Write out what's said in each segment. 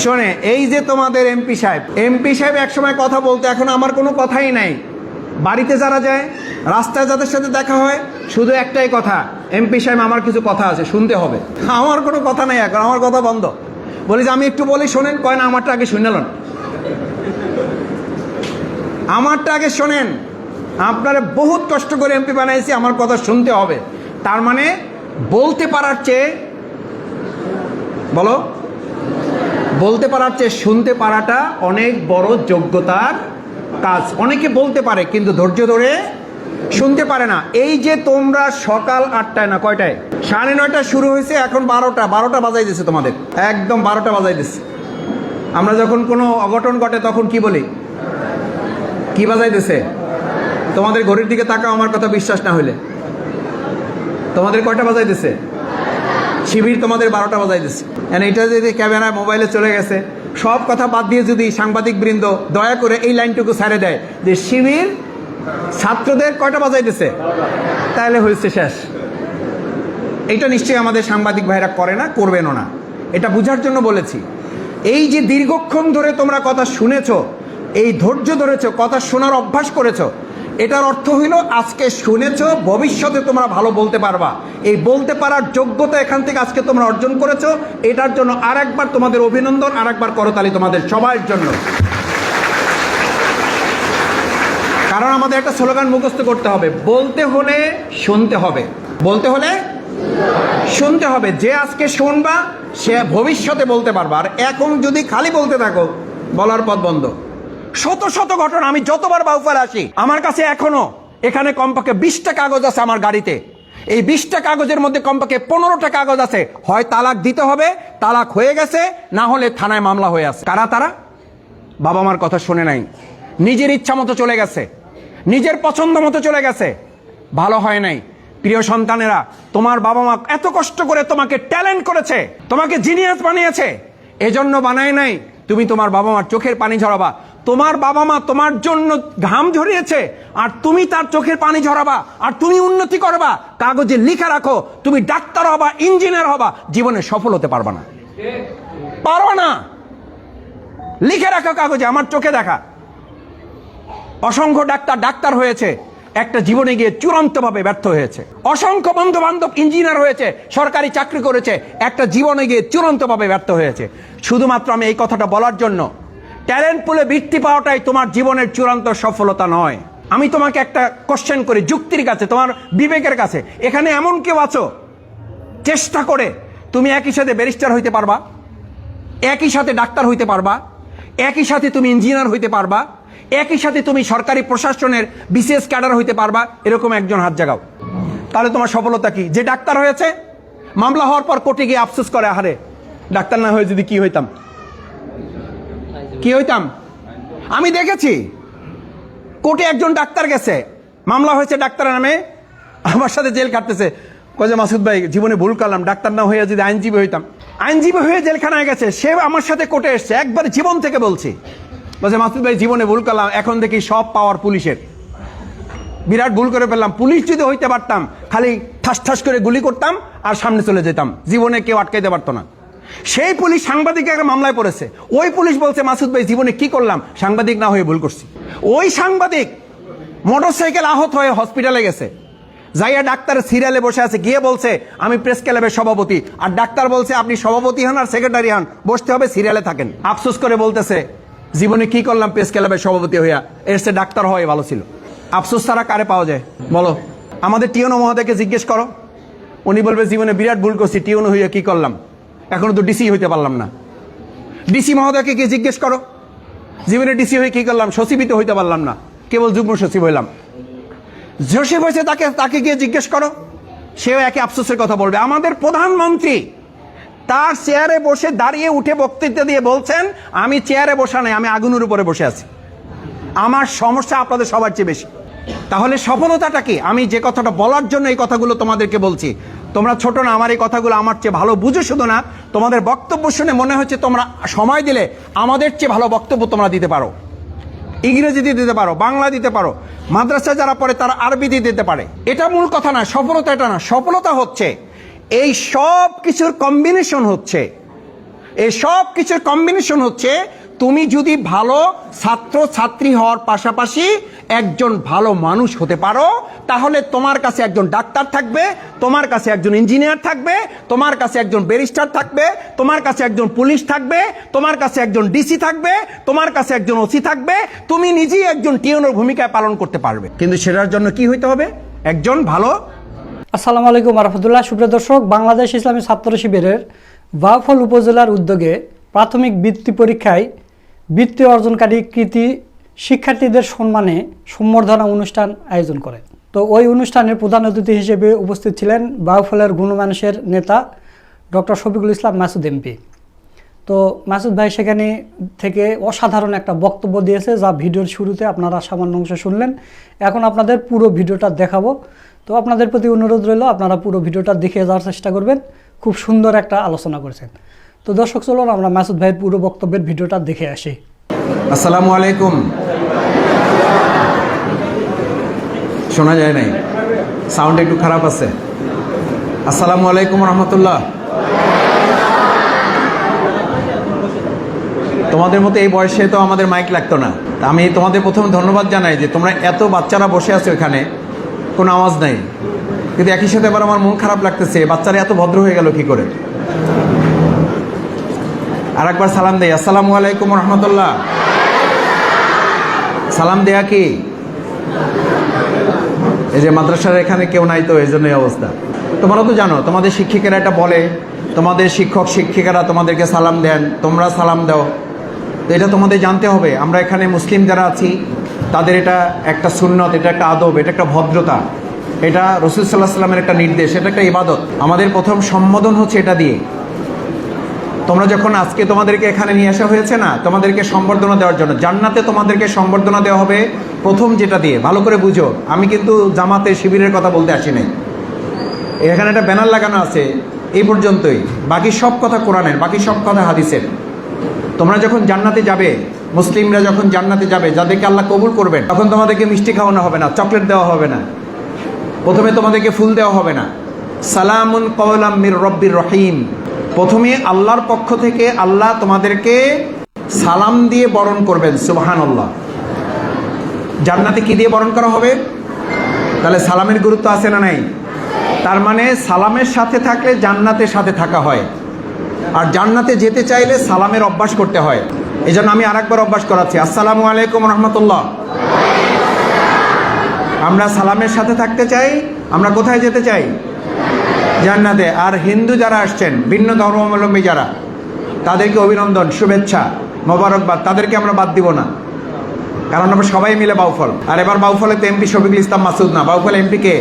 শোনে, এই যে তোমাদের এমপি সাহেব একসময় কথা বলতো, এখন আমার কোনো কথাই নাই। বাড়িতে যারা যায়, রাস্তায় যাদের সাথে দেখা হয়, শুধু একটাই কথা, এমপি সাহেব আমার কিছু কথা আছে, শুনতে হবে। আমার কোনো কথা নাই, এখন আমার কথা বন্ধ। বলি যে আমি একটু বলি, শোনেন। কয় না, আমারটা আগে শুনেলেন, আমারটা আগে শোনেন। আপনারা বহুত কষ্ট করে এমপি বানাইছি, আমার কথা শুনতে হবে। তার মানে বলতে পারার চেয়ে, বলো, বলতে পারার চেয়ে শুনতে পারাটা অনেক বড় যোগ্যতার কাজ। অনেকে বলতে পারে কিন্তু ধৈর্য ধরে শুনতে পারে না। এই যে তোমরা সকাল 8টায় না কয়টায়, 9:30 শুরু হয়েছে, এখন 12টা বাজাই দিচ্ছে তোমাদের, একদম 12টা বাজাই দিচ্ছে। আমরা যখন কোনো অঘটন ঘটে তখন কি বলি, কি বাজাই দিচ্ছে? তোমাদের ঘড়ির দিকে তাকাও, আমার কথা বিশ্বাস না হইলে। তোমাদের কয়টা বাজাই দিচ্ছে? শিবির তোমাদের 12টা বাজাই দিচ্ছে। এটা যদি ক্যামেরা মোবাইলে চলে গেছে, সব কথা বাদ দিয়ে যদি সাংবাদিক বৃন্দ দয়া করে এই লাইনটুকু ছেড়ে দেয় যে শিবির ছাত্রদের কয়টা বাজাই দিচ্ছে, তাহলে হয়েছে শেষ। এইটা নিশ্চয়ই আমাদের সাংবাদিক ভাইরা করে না, করবেনও না। এটা বোঝার জন্য বলেছি। এই যে দীর্ঘক্ষণ ধরে তোমরা কথা শুনেছো, এই ধৈর্য ধরেছো, কথা শোনার অভ্যাস করেছো, এটার অর্থ হইল আজকে শুনেছো, ভবিষ্যতে তোমরা ভালো বলতে পারবা। এই বলতে পারার যোগ্যতা এখান থেকে আজকে তোমরা অর্জন করেছো। এটার জন্য আরেকবার তোমাদের অভিনন্দন, আরেকবার করতালি তোমাদের সবার জন্য। কারণ আমাদের একটা স্লোগান মুখস্থ করতে হবে, বলতে হলে শুনতে হবে, বলতে হলে শুনতে হবে। যে আজকে শুনবা সে ভবিষ্যতে বলতে পারবা। আর এখন যদি খালি বলতে থাকো, বলার পথ বন্ধ। শত শত ঘটনা, আমি যতবার বাউফারে আসি, আমার কাছে এখনো এখানে কমপক্ষে 20টা কাগজ আছে আমার গাড়িতে। এই 20টা কাগজের মধ্যে কমপক্ষে 15টা কাগজ আছে, হয় তালাক দিতে হবে, তালাক হয়ে গেছে, না হলে থানায় মামলা হয়ে আছে। কারা তারা? বাবা মার কথা শুনে নাই, নিজের ইচ্ছা মতো চলে গেছে, নিজের পছন্দ মতো চলে গেছে, ভালো হয় নাই। প্রিয় সন্তানেরা, তোমার বাবা মা এত কষ্ট করে তোমাকে ট্যালেন্ট করেছে, তোমাকে জিনিয়াস বানিয়েছে, এজন্য বানায় নাই তুমি তোমার বাবা মার চোখের পানি ঝরাবা। তোমার বাবা মা তোমার জন্য ঘাম ঝরিয়েছে, আর তুমি তার চোখের পানি ঝরাবা, আর তুমি উন্নতি করবা। কাগজে লিখে রাখো, তুমি ডাক্তার হবা, ইঞ্জিনিয়ার হবা, জীবনে সফল হতে পারবা না, পারো না। লিখে রাখো কাগজে, আমার চোখে দেখা অসংখ্য ডাক্তার হয়েছে, একটা জীবনে গিয়ে চূড়ান্তভাবে ব্যর্থ হয়েছে। অসংখ্য বন্ধু বান্ধব ইঞ্জিনিয়ার হয়েছে, সরকারি চাকরি করেছে, একটা জীবনে গিয়ে চূড়ান্তভাবে ব্যর্থ হয়েছে। শুধুমাত্র আমি এই কথাটা বলার জন্য, ট্যালেন্ট পুলে বৃত্তি পাওয়াটাই তোমার জীবনের চূড়ান্ত সফলতা নয়। আমি তোমাকে একটা কোশ্চেন করি, যুক্তির কাছে, তোমার বিবেকের কাছে, এখানে এমন কেউ আছো চেষ্টা করে তুমি একই সাথে ব্যারিস্টার হইতে পারবা, একই সাথে ডাক্তার হইতে পারবা, একই সাথে তুমি ইঞ্জিনিয়ার হইতে পারবা, একই সাথে তুমি সরকারি প্রশাসনের বিশেষ ক্যাডার হইতে পারবা? এরকম একজন হাত জাগাও। তাহলে তোমার সফলতা কি? যে ডাক্তার হয়েছে, মামলা হওয়ার পর কোর্টে গিয়ে আফসোস করে, আহারে ডাক্তার না হয়ে যদি কি হইতাম, কি হইতাম। আমি দেখেছি কোর্টে একজন ডাক্তার গেছে, মামলা হয়েছে ডাক্তারের নামে, আমার সাথে জেল কাটতেছে, কয়ে মাসুদ ভাই জীবনে ভুল করলাম, ডাক্তার না হয়ে যদি আইনজীবী হইতাম। আইনজীবী হয়ে জেলখানায় গেছে, সে আমার সাথে কোর্টে এসছে, একবার জীবন থেকে বলছি, বলছে মাসুদ ভাই জীবনে ভুল করলাম, এখন দেখি সব পাওয়ার পুলিশের, বিরাট ভুল করে ফেললাম। পুলিশ যদি হইতে পারতাম, খালি ঠাস ঠাস করে গুলি করতাম আর সামনে চলে যেতাম, জীবনে কেউ আটকাইতে পারতো না। সেই পুলিশ সাংবাদিক একটা মামলায় পড়েছে, ওই পুলিশ বলছে মাসুদ ভাই জীবনে কি করলাম, সাংবাদিক না হয়ে ভুল করছি। ওই সাংবাদিক মোটরসাইকেল আহত হয়ে হসপিটালে গেছে, যাইয়া ডাক্তারের সিরিয়ালে বসে আছে, গিয়ে বলছে আমি প্রেস ক্লাবের সভাপতি, আর ডাক্তার বলছে আপনি সভাপতি হন আর সেক্রেটারি হন, বসতে হবে, সিরিয়ালে থাকেন। আফসোস করে বলতেছে জীবনে কি করলাম, প্রেস ক্লাবের সভাপতি হইয়া, এর সে ডাক্তার হওয়াই ভালো ছিল। আফসোস ছাড়া কারে পাওয়া যায় বলো? আমাদের টিওনো মহোদয়কে জিজ্ঞেস করো, উনি বলবে জীবনে বিরাট ভুল করছি, টিওনো হইয়া কি করলাম, এখনো তো ডিসি হইতে পারলাম না। ডিসি মহোদয়কে গিয়ে জিজ্ঞেস করো, জীবনে ডিসি হয়ে কি করলাম, সচিবই তো হইতে পারলাম না, কেবল যুগ্ম সচিব হইলাম। সচিব হয়েছে, তাকে গিয়ে জিজ্ঞেস করো, সেও একই আফসোসের কথা বলবে। আমাদের প্রধানমন্ত্রী তার চেয়ারে বসে দাঁড়িয়ে উঠে বক্তৃতা দিয়ে বলছেন আমি চেয়ারে বসা নাই, আমি আগুনের উপরে বসে আছি, আমার সমস্যা আপনাদের সবার চেয়ে বেশি। তাহলে সফলতাটা কি? আমি যে কথাটা বলার জন্য এই কথাগুলো তোমাদেরকে বলছি, তোমরা ছোট না, আমার এই কথাগুলো আমার চেয়ে ভালো বুঝো। শুধু না, তোমাদের বক্তব্য শুনে মনে হচ্ছে তোমরা সময় দিলে আমাদের চেয়ে ভালো বক্তব্য তোমরা দিতে পারো, ইংরেজি দিতে পারো, বাংলা দিতে পারো, মাদ্রাসায় যারা পড়ে তারা আরবি দিতে পারে। এটা মূল কথা না, সফলতা এটা না। সফলতা হচ্ছে এই সব কিছুর কম্বিনেশন, হচ্ছে এই সব কিছুর কম্বিনেশন হচ্ছে তুমি যদি ভালো ছাত্র ছাত্রী হওয়ার পাশাপাশি একজন ভালো মানুষ হতে পারো, তাহলে তোমার কাছে একজন ডাক্তার থাকবে, তোমার কাছে একজন ইঞ্জিনিয়ার থাকবে, তোমার কাছে একজন ব্যারিস্টার থাকবে, তোমার কাছে একজন পুলিশ থাকবে, তোমার কাছে একজন ডিসি থাকবে, তোমার কাছে একজন ওসি থাকবে, তুমি নিজেই একজন টিওনের ভূমিকা পালন করতে পারবে। কিন্তু সেটার জন্য কি হইতে হবে? একজন ভালো। আসসালামু আলাইকুম রহমতুল্লাহ। সুপ্রিয় দর্শক, বাংলাদেশ ইসলামী ছাত্র শিবিরের বাউফল উপজেলার উদ্যোগে প্রাথমিক বৃত্তি পরীক্ষায় বৃত্তি অর্জনকারী কৃতি শিক্ষার্থীদের সম্মানে সম্বর্ধনা অনুষ্ঠান আয়োজন করে। তো ওই অনুষ্ঠানের প্রধান অতিথি হিসেবে উপস্থিত ছিলেন বাউফলের গণমানুষের নেতা ডক্টর শফিকুল ইসলাম মাসুদ এমপি। তো মাসুদ ভাই সেখানে থেকে অসাধারণ একটা বক্তব্য দিয়েছে, যা ভিডিওর শুরুতে আপনারা সামান্য অংশ শুনলেন। এখন আপনাদের পুরো ভিডিওটা দেখাবো। তো আপনাদের প্রতি অনুরোধ রইল, আপনারা পুরো ভিডিওটা দেখে যাওয়ার চেষ্টা করবেন। খুব সুন্দর একটা আলোচনা করেছেন। তো দর্শক, চলুন আমরা মাসুদ ভাইয়ের পুরো বক্তব্যের ভিডিওটা দেখে আসি। আসসালামু আলাইকুম। শোনা যায় নাই, সাউন্ড একটু খারাপ আছে। আসসালামু আলাইকুম রহমতুল্লাহ। তোমাদের মতো এই বয়সে তো আমাদের মাইক লাগতো না। আমি তোমাদের প্রথমে ধন্যবাদ জানাই যে তোমরা এত বাচ্চারা বসে আছো, এখানে কোনো আওয়াজ নাই, কিন্তু একই সাথে এবার আমার মন খারাপ লাগতেছে, বাচ্চারা এত ভদ্র হয়ে গেল কি করে। আর একবার সালাম দেই, আসসালামু আলাইকুম রহমতুল্লাহ। সালাম দেয়া কি? এই যে মাদ্রাসার এখানে কেউ নাই, তো এই জন্যই অবস্থা। তোমরা তো জানো, তোমাদের শিক্ষিকেরা এটা বলে, তোমাদের শিক্ষক শিক্ষিকারা তোমাদেরকে সালাম দেন, তোমরা সালাম দাও। তো এটা তোমাদের জানতে হবে। আমরা এখানে মুসলিম যারা আছি তাদের এটা একটা সুন্নত, এটা একটা আদব, এটা একটা ভদ্রতা, এটা রাসূল সাল্লাল্লাহু আলাইহি ওয়াসাল্লামের একটা নির্দেশ, এটা একটা ইবাদত। আমাদের প্রথম সম্বোধন হচ্ছে এটা দিয়ে। তোমরা যখন আজকে তোমাদেরকে এখানে নিয়ে আসা হয়েছে না, তোমাদেরকে সম্বর্ধনা দেওয়ার জন্য, জান্নাতে তোমাদেরকে সম্বর্ধনা দেওয়া হবে প্রথম যেটা দিয়ে। ভালো করে বুঝো, আমি কিন্তু জামাতে শিবিরের কথা বলতে আসি নাই। এখানে একটা ব্যানার লাগানো আছে, এই পর্যন্তই। বাকি সব কথা কোরআনের, বাকি সব কথা হাদিসের। তোমরা যখন জান্নাতে যাবে, মুসলিমরা যখন জান্নাতে যাবে, যাদেরকে আল্লাহ কবুল করবেন, তখন তোমাদেরকে মিষ্টি খাওয়ানো হবে না, চকলেট দেওয়া হবে না, প্রথমে তোমাদেরকে ফুল দেওয়া হবে না। সালামুন কওলাম মির রব্বির রহিম। প্রথমে আল্লাহর পক্ষ থেকে আল্লাহ তোমাদেরকে সালাম দিয়ে বরণ করবেন। সুবহানাল্লাহ। জান্নাতে কি দিয়ে বরণ করা হবে? তাহলে সালামের গুরুত্ব আছে না নাই? তার মানে সালামের সাথে থাকলে জান্নাতের সাথে থাকা হয়, আর জান্নাতে যেতে চাইলে সালামের অভ্যাস করতে হয়। এই জন্য আমি আরেকবার অভ্যাস করাচ্ছি, আসসালামু আলাইকুম রহমতুল্লাহ। আমরা সালামের সাথে থাকতে চাই, আমরা কোথায় যেতে চাই? জান্নাতে। আর হিন্দু যারা আসছেন, ভিন্ন ধর্মাবলম্বী যারা, তাদেরকে অভিনন্দন, শুভেচ্ছা, মোবারকবাদ, তাদেরকে আমরা বাদ দিব না, কারণ আমরা সবাই মিলে বাউফল। আর এবার বাউফলে তো এমপি শফিকুল ইসলাম মাসুদ না, বাউফল এমপি কে?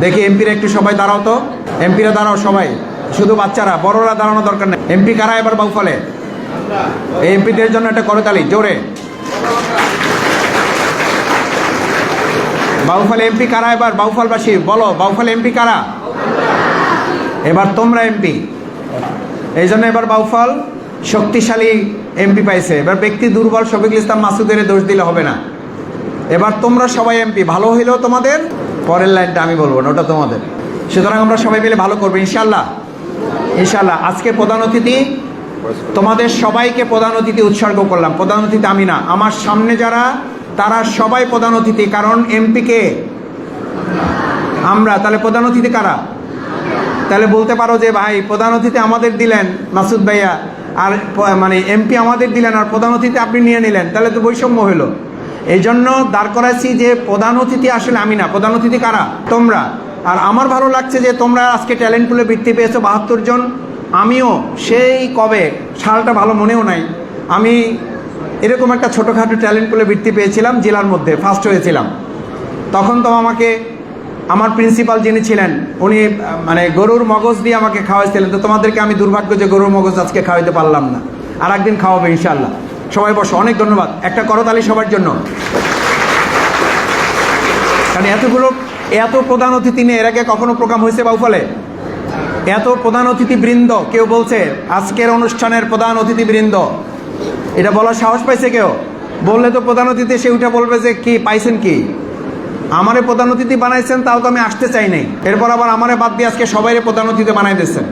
দেখি এমপিরা একটু সবাই দাঁড়াও তো, এমপিরা দাঁড়াও সবাই, শুধু বাচ্চারা, বড়রা দাঁড়ানো দরকার নেই। এমপি কারা এবার বাউফলে? এই এমপিদের জন্য একটা করতালি জোরে। বাউফল এমপি কারা এবার? বাউফলবাসী বলো, বাউফল এমপি কারা? এবার তোমরা এমপি। এই জন্য এবার বাউফল শক্তিশালী এমপি পাইছে। এবার ব্যক্তি দুর্বল শফিকুল ইসলাম মাসুদের দোষ দিলে হবে না। এবার তোমরা সবাই এমপি, ভালো হইলেও তোমাদের, পরের লাইনটা আমি বলবো না, ওটা তোমাদের। সুতরাং আমরা সবাই মিলে ভালো করবো ইনশাল্লাহ। ইনশাল্লাহ। আজকে প্রধান অতিথি, তোমাদের সবাইকে প্রধান অতিথি উৎসর্গ করলাম। প্রধান অতিথি আমি না, আমার সামনে যারা, তারা সবাই প্রধান অতিথি, কারণ এমপি কে? আমরা। তাহলে প্রধান অতিথি কারা? তাহলে বলতে পারো যে ভাই প্রধান অতিথি আমাদের দিলেন মাসুদ ভাইয়া, আর মানে এমপি আমাদের দিলেন, আর প্রধান অতিথি আপনি নিয়ে নিলেন, তাহলে তো বৈষম্য হইলো। এই জন্য দাঁড় করাইছি যে প্রধান অতিথি আসলে আমি না, প্রধান অতিথি কারা? তোমরা। আর আমার ভালো লাগছে যে তোমরা আজকে ট্যালেন্ট পুলে বৃত্তি পেয়েছো 72 জন। আমিও সেই কবে, সালটা ভালো মনেও নাই, আমি এরকম একটা ছোটোখাটো ট্যালেন্ট পুলে বৃত্তি পেয়েছিলাম, জেলার মধ্যে ফার্স্ট হয়েছিলাম। তখন তো আমাকে আমার প্রিন্সিপাল যিনি ছিলেন, উনি মানে গরুর মগজ দিয়ে আমাকে খাওয়াইছিলেন। তো তোমাদেরকে আমি দুর্ভাগ্য যে গরুর মগজ আজকে খাওয়াইতে পারলাম না, আর একদিন খাওয়াবো ইনশাল্লাহ। সবাই বসো, অনেক ধন্যবাদ। একটা করতালি সবার জন্য। কারণ এত প্রধান অতিথি নিয়ে এর আগে কখনো প্রোগ্রাম হয়েছে বাউফলে? এত প্রধান অতিথি বৃন্দ, কেউ বলছে আজকের অনুষ্ঠানের প্রধান অতিথি বৃন্দ, এটা বলার সাহস পাইছে কেউ? বললে তো প্রধান অতিথি সে উঠে বলবে যে কি পাইছেন কি, আমারে প্রধান অতিথি বানাইছেন, তাও তো আমি আসতে চাই নাই। এরপর আবার আমারে বাদ দিয়ে আজকে সবাই প্রধান অতিথি বানাই দিচ্ছেন।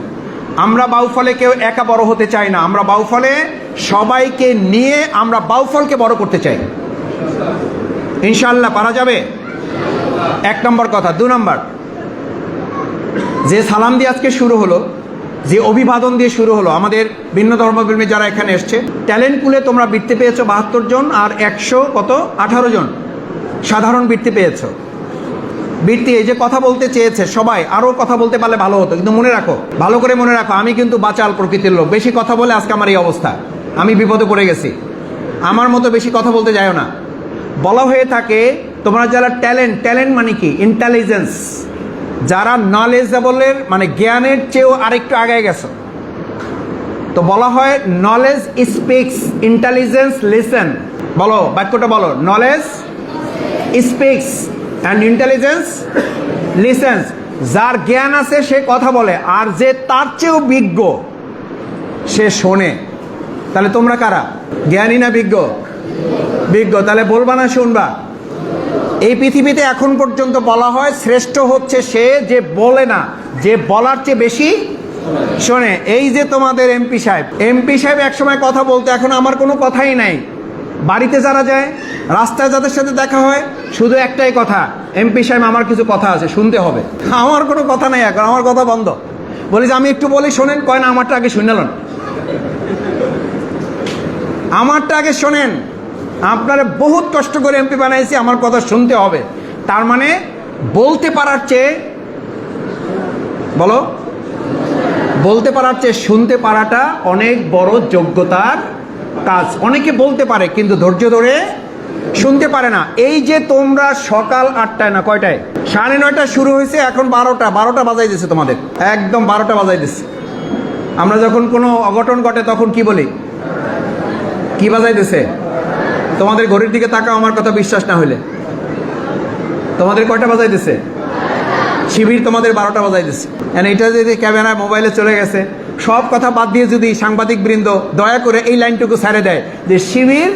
আমরা বাউফলে কেউ একা বড় হতে চাই না, আমরা বাউফলে সবাইকে নিয়ে আমরা বাউফলকে বড় করতে চাই। ইনশাআল্লাহ পারা যাবে। 1 নম্বর কথা। 2 নম্বর, যে সালাম দিয়ে আজকে শুরু হলো, যে অভিবাদন দিয়ে শুরু হলো, আমাদের ভিন্ন ধর্মপ্রেমী যারা এখানে এসছে, ট্যালেন্ট পুলে তোমরা বৃত্তি পেয়েছো 72 জন, আর 18 জন সাধারণ বৃত্তি পেয়েছো। বৃত্তি এই যে কথা বলতে চেয়েছে সবাই, আরও কথা বলতে পারলে ভালো হতো, কিন্তু মনে রাখো, ভালো করে মনে রাখো, আমি কিন্তু বাচাল প্রকৃতির লোক। বেশি কথা বলে আজকে আমার এই অবস্থা, আমি বিপদে পড়ে গেছি। আমার মতো বেশি কথা বলতে যাও না। বলা হয়ে থাকে তোমরা যারা ট্যালেন্ট মানে কি? ইন্টেলিজেন্স। যারা নলেজেবলের মানে জ্ঞানের চেয়েও আরেকটু আগে গেছো, তো বলা হয় নলেজ স্পিক্স, ইন্টেলিজেন্স লিসেন। বলো, বাক্যটা বলো, knowledge speaks and intelligence listens. যার জ্ঞান আছে সে কথা বলে, আর যে তার চেয়েও বিজ্ঞ সে শোনে। তাহলে তোমরা কারা? জ্ঞানী না বিজ্ঞ? বিজ্ঞ। তাহলে বলবা না শুনবা? এই পৃথিবীতে এখন পর্যন্ত বলা হয় শ্রেষ্ঠ হচ্ছে সে যে বলে না, যে বলার চেয়ে বেশি শোনে। এই যে তোমাদের এমপি সাহেব একসময় কথা বলতো, এখন আমার কোনো কথাই নাই। বাড়িতে যারা যায়, রাস্তায় যাদের সাথে দেখা হয়, শুধু একটাই কথা, এমপি সাহেব আমার কিছু কথা আছে, শুনতে হবে। আমার কোনো কথা নাই এখন, আমার কথা বন্ধ। বলি যে আমি একটু বলি শোনেন, কয় না আমারটা আগে শুনলেন, আমারটা আগে শোনেন। আপনারা বহুত কষ্ট করে এমপি বানাইছি, আমার কথা শুনতে হবে। তার মানে বলতে পারার চেয়ে, বলো, বলতে পারার চেয়ে শুনতে পারাটা অনেক বড় যোগ্যতার কাজ। অনেকে বলতে পারে কিন্তু ধৈর্য ধরে শুনতে পারে না। এই যে তোমরা সকাল 8টায় না কয়টায়, 9:30 শুরু হয়েছে, এখন 12টা বাজাই দিচ্ছে তোমাদের, একদম 12টা বাজাই দিচ্ছে। আমরা যখন কোনো অঘটন ঘটে তখন কি বলি? কি বাজাই দিচ্ছে? তোমাদের ঘড়ির দিকে তাকাও, আমার কথা বিশ্বাস না হইলে। তোমাদের কয়টা বাজাই দিচ্ছে? শিবির তোমাদের 12টা বাজাই দিচ্ছে। এটা যদি ক্যামেরায় মোবাইলে চলে গেছে, সব কথা বাদ দিয়ে যদি সাংবাদিক বৃন্দ দয়া করে এই লাইনটুকু ছেড়ে দেয় যে শিবির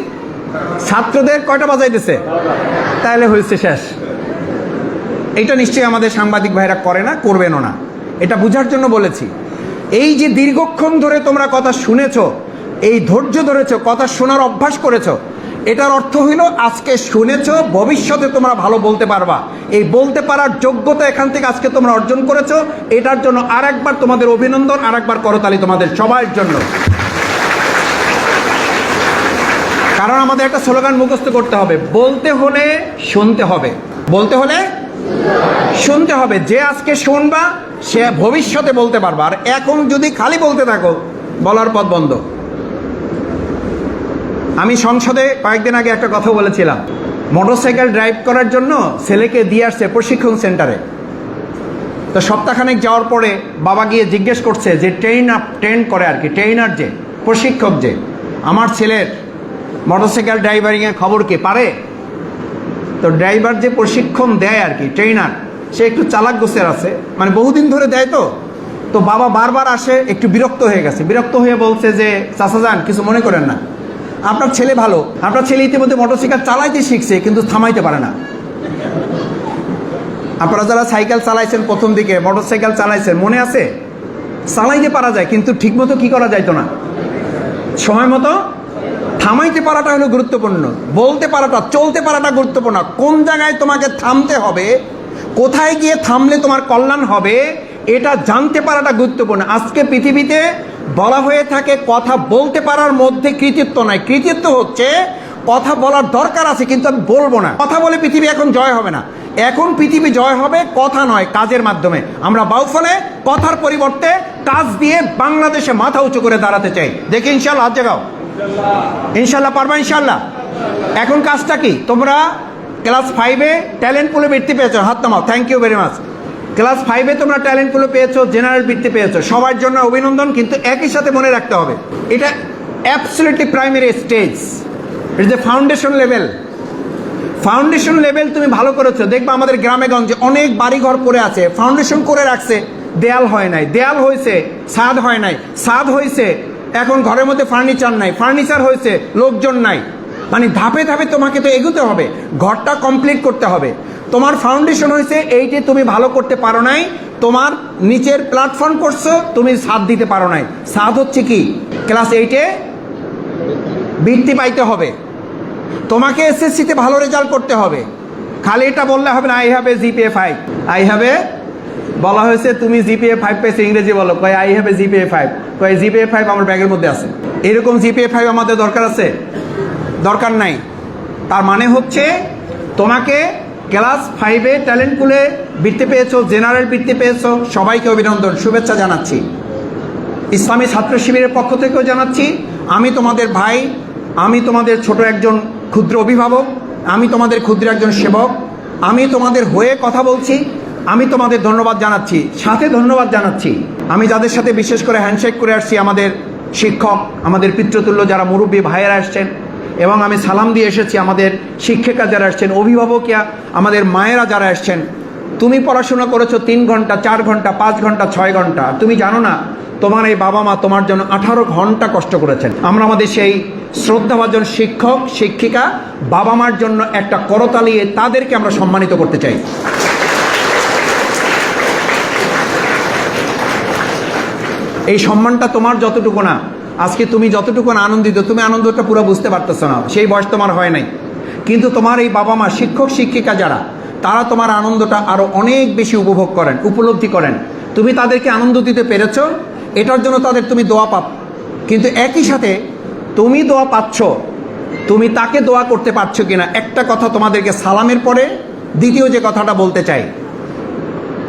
ছাত্রদের কয়টা বাজাই দিচ্ছে, তাহলে হয়েছে শেষ। এটা নিশ্চয়ই আমাদের সাংবাদিক ভাইরা করে না, করবেনও না। এটা বোঝার জন্য বলেছি। এই যে দীর্ঘক্ষণ ধরে তোমরা কথা শুনেছো, এই ধৈর্য ধরেছো, কথা শোনার অভ্যাস করেছো, এটার অর্থ হইল আজকে শুনেছো, ভবিষ্যতে তোমরা ভালো বলতে পারবা। এই বলতে পারার যোগ্যতা এখান থেকে আজকে তোমরা অর্জন করেছো। এটার জন্য আরেকবার তোমাদের অভিনন্দন, আরেকবার করতালি তোমাদের সবার জন্য। কারণ আমাদের একটা স্লোগান মুখস্থ করতে হবে, বলতে হলে শুনতে হবে, বলতে হলে শুনতে হবে। যে আজকে শুনবা সে ভবিষ্যতে বলতে পারবা, আর এখন যদি খালি বলতে থাকো, বলার পথ বন্ধ। আমি সংসদে কয়েকদিন আগে একটা কথা বলেছিলাম, মোটরসাইকেল ড্রাইভ করার জন্য ছেলেকে দিয়ে আসছে প্রশিক্ষণ সেন্টারে। তো সপ্তাহখানেক যাওয়ার পরে বাবা গিয়ে জিজ্ঞেস করছে যে ট্রেন করে আর কি, ট্রেনার যে প্রশিক্ষক, যে আমার ছেলের মোটরসাইকেল ড্রাইভারিংয়ের খবর কি পারে? তো ড্রাইভার যে প্রশিক্ষণ দেয় আর কি, ট্রেনার, সে একটু চালাক গোছের আছে, মানে বহুদিন ধরে দেয়। তো বাবা বারবার আসে, একটু বিরক্ত হয়ে গেছে। বিরক্ত হয়ে বলছে যে চাচা যান, কিছু মনে করেন না, আপনার ছেলে ভালো, আপনার ছেলে ইতিমধ্যে মোটরসাইকেল চালাইতে শিখছে কিন্তু থামাইতে পারে না। আপনারা যারা সাইকেল চালাইছেন, প্রথম দিকে মোটরসাইকেল চালাইছেন, মনে আছে? চালাইতে পারা যায় কিন্তু ঠিকমতো কি করা যাইতো না, সময় মতো থামাইতে পারাটা হলো গুরুত্বপূর্ণ। বলতে পারাটা, চলতে পারাটা গুরুত্বপূর্ণ। কোন জায়গায় তোমাকে থামতে হবে, কোথায় গিয়ে থামলে তোমার কল্যাণ হবে, এটা জানতে পারাটা গুরুত্বপূর্ণ। আজকে পৃথিবীতে বলা হয়ে থাকে কথা বলতে পারার মধ্যে কৃতিত্ব নাই। কৃতিত্ব হচ্ছে কথা বলার দরকার আছে কিন্তু আমি বলবো না। কথা বলে পৃথিবী এখন জয় হবে না। এখন পৃথিবী জয় হবে কথা নয়, কাজের মাধ্যমে। আমরা বাউফলে কথার পরিবর্তে কাজ দিয়ে বাংলাদেশে মাথা উঁচু করে দাঁড়াতে চাই। দেখি ইনশাল্লাহ, হাত জাগাও, ইনশাল্লাহ পারবা, ইনশাল্লাহ। এখন কাজটা কি? তোমরা ক্লাস 5-এ ট্যালেন্ট পুলে বৃত্তি পেয়েছো, হাত নামাও, thank you very much. Class 5-এ তোমরা ট্যালেন্ট পুলে পেয়েছো, জেনারেল বৃত্তি পেয়েছো, সবার জন্য অভিনন্দন। কিন্তু একই সাথে মনে রাখতে হবে, এটা absolutely primary stage, it is the foundation level. Foundation level তুমি ভালো করেছো। দেখবা আমাদের গ্রামে গঞ্জে অনেক বাড়িঘর পড়ে আছে, ফাউন্ডেশন করে রাখছে, দেয়াল হয় নাই, দেয়াল হয়েছে, ছাদ হয় নাই, ছাদ হয়েছে, এখন ঘরের মধ্যে ফার্নিচার নাই, ফার্নিচার হয়েছে, লোকজন নাই। মানে ধাপে ধাপে তোমাকে তো এগোতে হবে, ঘরটা কমপ্লিট করতে হবে। তোমার ফাউন্ডেশন হয়েছে, এইটি তুমি ভালো করতে পারো নাই, তোমার নিচের প্ল্যাটফর্ম করছো, তুমি সাথ দিতে পারো নাই। সাথ হচ্ছে কি? ক্লাস 8-এ বৃত্তি পাইতে হবে, তোমাকে এসএসসিতে ভালো রেজাল্ট করতে হবে। খালি এটা বললে হবে না, I have a GPA 5। I have a বলা হয়েছে তুমি জিপিএ 5 পেয়েছো, ইংরেজি বলো, কয় আই হ্যাভ এ জিপিএ 5, কয় জিপিএ 5 আমার ব্যাগের মধ্যে আছে। এরকম জিপিএ 5 আমাদের দরকার আছে? দরকার নাই। তার মানে হচ্ছে তোমাকে ক্লাস 5-এ ট্যালেন্ট পুলে বৃত্তি পেয়েছো, জেনারেল বৃত্তি পেয়েছো, সবাইকে অভিনন্দন, শুভেচ্ছা জানাচ্ছি। ইসলামী ছাত্র শিবিরের পক্ষ থেকেও জানাচ্ছি, আমি তোমাদের ভাই, আমি তোমাদের ছোট একজন ক্ষুদ্র অভিভাবক, আমি তোমাদের ক্ষুদ্র একজন সেবক, আমি তোমাদের হয়ে কথা বলছি, আমি তোমাদের ধন্যবাদ জানাচ্ছি। সাথে ধন্যবাদ জানাচ্ছি আমি যাদের সাথে বিশেষ করে হ্যান্ডশেক করে আসছি, আমাদের শিক্ষক, আমাদের পিতৃতুল্য যারা মুরব্বী ভাইয়েরা আসছেন, এবং আমি সালাম দিয়ে এসেছি আমাদের শিক্ষিকা যারা আসছেন, অভিভাবকিয়া আমাদের মায়েরা যারা আসছেন। তুমি পড়াশোনা করেছো 3 ঘন্টা, 4 ঘন্টা, 5 ঘন্টা, 6 ঘন্টা, তুমি জানো না তোমার এই বাবা মা তোমার জন্য 18 ঘন্টা কষ্ট করেছেন। আমরা আমাদের সেই শ্রদ্ধাভাজন শিক্ষক শিক্ষিকা বাবা মার জন্য একটা করতালি, তাদেরকে আমরা সম্মানিত করতে চাই। এই সম্মানটা তোমার যতটুকু না, আজকে তুমি যতটুকু না আনন্দিত, তুমি আনন্দটা পুরো বুঝতে পারতেছো না, সেই বয়স তোমার হয় নাই। কিন্তু তোমার এই বাবা মা শিক্ষক শিক্ষিকা যারা, তারা তোমার আনন্দটা আরও অনেক বেশি উপভোগ করেন, উপলব্ধি করেন। তুমি তাদেরকে আনন্দ দিতে পেরেছো, এটার জন্য তাদের তুমি দোয়া পাও। কিন্তু একই সাথে তুমি দোয়া পাচ্ছ, তুমি তাকে দোয়া করতে পারছো কিনা, একটা কথা তোমাদেরকে সালামের পরে দ্বিতীয় যে কথাটা বলতে চাই,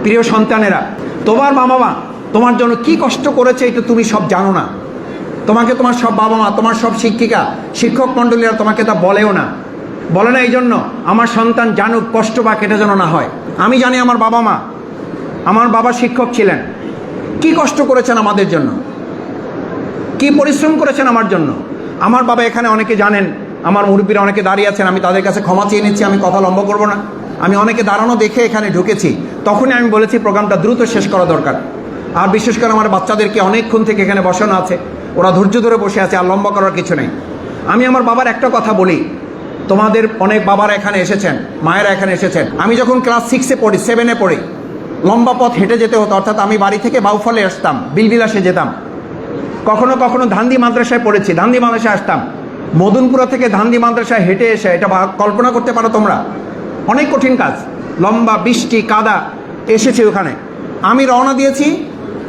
প্রিয় সন্তানেরা, তোমার বাবা মা তোমার জন্য কি কষ্ট করেছে এটা তুমি সব জানো না। তোমাকে তোমার সব বাবা মা, তোমার সব শিক্ষিকা শিক্ষক মণ্ডলীরা তোমাকে তা বলেও না, বলে না এই জন্য আমার সন্তান জানুক, কষ্ট বা কেটে যেন না হয়। আমি জানি আমার বাবা মা, আমার বাবা শিক্ষক ছিলেন, কি কষ্ট করেছেন আমাদের জন্য, কি পরিশ্রম করেছেন আমার জন্য। আমার বাবা এখানে অনেকে জানেন, আমার মুরব্বীরা অনেকে দাঁড়িয়ে আছেন, আমি তাদের কাছে ক্ষমা চেয়ে নিচ্ছি, আমি কথা লম্বা করব না। আমি অনেকে দাঁড়ানো দেখে এখানে ঢুকেছি, তখনই আমি বলেছি প্রোগ্রামটা দ্রুত শেষ করা দরকার। আর বিশেষ করে আমার বাচ্চাদেরকে অনেকক্ষণ থেকে এখানে বসানো আছে, ওরা ধৈর্য ধরে বসে আছে, আর লম্বা করার কিছু নেই। আমি আমার বাবার একটা কথা বলি, তোমাদের অনেক বাবারা এখানে এসেছেন, মায়েরা এখানে এসেছেন। আমি যখন ক্লাস 6-এ পড়ি, 7-এ পড়ি, লম্বা পথ হেঁটে যেতে হতো, অর্থাৎ আমি বাড়ি থেকে বাউফলে আসতাম, বিলবিলাসে যেতাম। কখনো কখনো ধান্দি মাদ্রাসায় পড়েছি, ধান্দি মাদ্রাসায় আসতাম। মদনপুরা থেকে ধান্দি মাদ্রাসায় হেঁটে এসে, এটা কল্পনা করতে পারো তোমরা, অনেক কঠিন কাজ, লম্বা বৃষ্টি কাদা, এসেছি ওখানে। আমি রওনা দিয়েছি,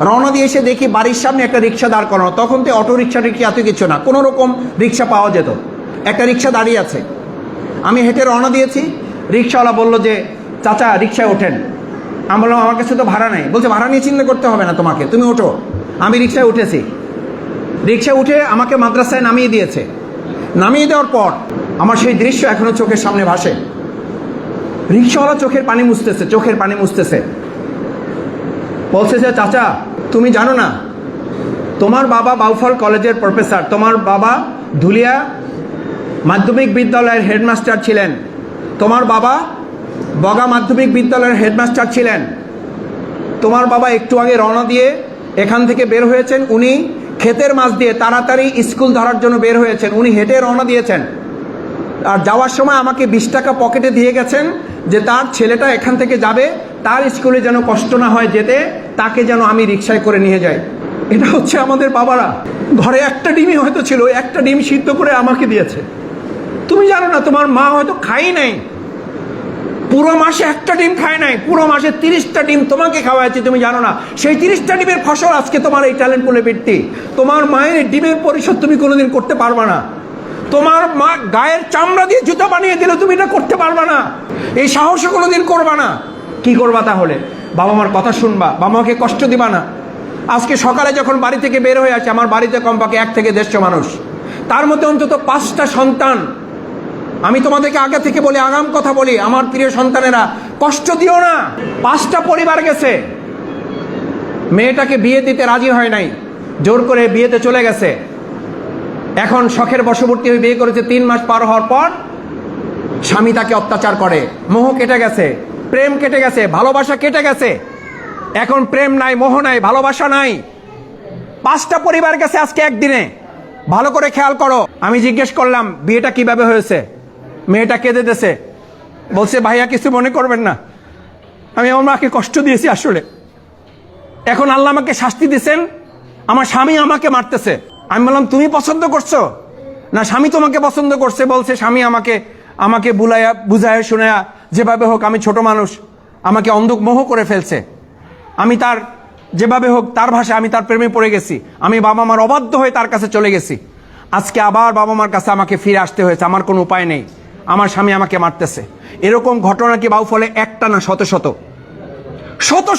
রওনা দিয়ে এসে দেখি বাড়ির সামনে একটা রিক্সা দাঁড় করানো। তখন তো অটো রিক্সা টিক্সা এত কিছু না, কোনো রকম রিক্সা পাওয়া যেত। একটা রিক্সা দাঁড়িয়ে আছে, আমি হেঁটে রওনা দিয়েছি। রিক্সাওয়ালা বলল যে চাচা রিক্সায় ওঠেন। আমি বললাম আমার কাছে তো ভাড়া নেই। বলছে ভাড়া নিয়ে চিন্তা করতে হবে না তোমাকে, তুমি ওঠো। আমি রিক্সায় উঠেছি, রিক্সা উঠে আমাকে মাদ্রাসায় নামিয়ে দিয়েছে। নামিয়ে দেওয়ার পর আমার সেই দৃশ্য এখনো চোখের সামনে ভাসে। রিক্সাওয়ালা চোখের পানি মুছতেছে, চোখের পানি মুছতেছে, বলছে যে চাচা তুমি জানো না তোমার বাবা বাউফল কলেজের প্রফেসর, তোমার বাবা ধুলিয়া মাধ্যমিক বিদ্যালয়ের হেডমাস্টার ছিলেন, তোমার বাবা বগা মাধ্যমিক বিদ্যালয়ের হেডমাস্টার ছিলেন, তোমার বাবা একটু আগে রওনা দিয়ে এখান থেকে বের হয়েছেন, উনি ক্ষেতের মাছ দিয়ে তাড়াতাড়ি স্কুল ধরার জন্য বের হয়েছেন, উনি হেঁটে রওনা দিয়েছেন। আর যাওয়ার সময় আমাকে 20 টাকা পকেটে দিয়ে গেছেন যে তার ছেলেটা এখান থেকে যাবে, তার স্কুলে যেন কষ্ট না হয় যেতে, তাকে যেন আমি রিক্সায় করে নিয়ে যাই। এটা হচ্ছে আমাদের বাবারা। ঘরে একটা ডিমই হয়তো ছিল, একটা ডিম সিদ্ধ করে আমাকে দিয়েছে। তুমি জানো না তোমার মা হয়তো খাই নাই, পুরো মাসে একটা ডিম খায় নাই, পুরো মাসে 30টা ডিম তোমাকে খাওয়াইছে, তুমি জানো না। সেই 30টা ডিমের ফসল আজকে তোমার এই ট্যালেন্ট পুলে বৃত্তি। তোমার মায়ের ডিমের পরিশোধ তুমি কোনোদিন করতে পারবা না। তোমার মা গায়ের চামড়া দিয়ে জুতো বানিয়ে দিলে তুমি এটা করতে পারবা না, এই সাহসও কোনোদিন করবা না। কি করবা তাহলে? বাবা মার কথা শুনবা, বাবা মাকে কষ্ট দিবা না। আজকে সকালে যখন বাড়ি থেকে বের হয়ে আছে, আমার বাড়িতে কমপক্ষে 1 থেকে 150 মানুষ, তার মধ্যে অন্তত 5টা সন্তান। আমি তোমাদেরকে আগে থেকে বলি, আগাম কথা বলি, আমার প্রিয় সন্তানেরা কষ্ট দিও না। 5টা পরিবার গেছে, মেয়েটাকে বিয়ে দিতে রাজি হয় নাই, জোর করে বিয়েতে চলে গেছে। এখন শখের বশবর্তী হয়ে বিয়ে করেছে, 3 মাস পার হওয়ার পর স্বামী তাকে অত্যাচার করে। মোহ কেটে গেছে, প্রেম কেটে গেছে, ভালোবাসা কেটে গেছে। এখন প্রেম নাই, মোহ নাই, ভালোবাসা নাই। 5টা পরিবার গেছে আজকে একদিনে। ভালো করে খেয়াল করো। আমি জিজ্ঞেস করলাম বিয়েটা কিভাবে হয়েছে, মেয়েটা কেঁদে দিয়েছে, বলছে ভাইয়া কিছু মনে করবেন না, আমি আমার মাকে কষ্ট দিয়েছি, আসলে এখন আল্লাহ আমাকে শাস্তি দিচ্ছেন, আমার স্বামী আমাকে মারতেছে। আমি বললাম তুমি পছন্দ করছো না স্বামী তোমাকে পছন্দ করছে? বলছে স্বামী আমাকে বুঝায় শোনায়া যেভাবে হোক, আমি ছোট মানুষ, আমাকে অন্ধমোহ করে ফেলছে। আমি তার যেভাবে হোক তার ভাষায় আমি তার প্রেমে পড়ে গেছি। আমি বাবা মার অবাধ্য হয়ে তার কাছে চলে গেছি। আজকে আবার বাবা মার কাছে আমাকে ফিরে আসতে হয়েছে, আমার কোনো উপায় নেই, আমার স্বামী আমাকে মারতেছে। এরকম ঘটনা কি বাউফলে একটা না শত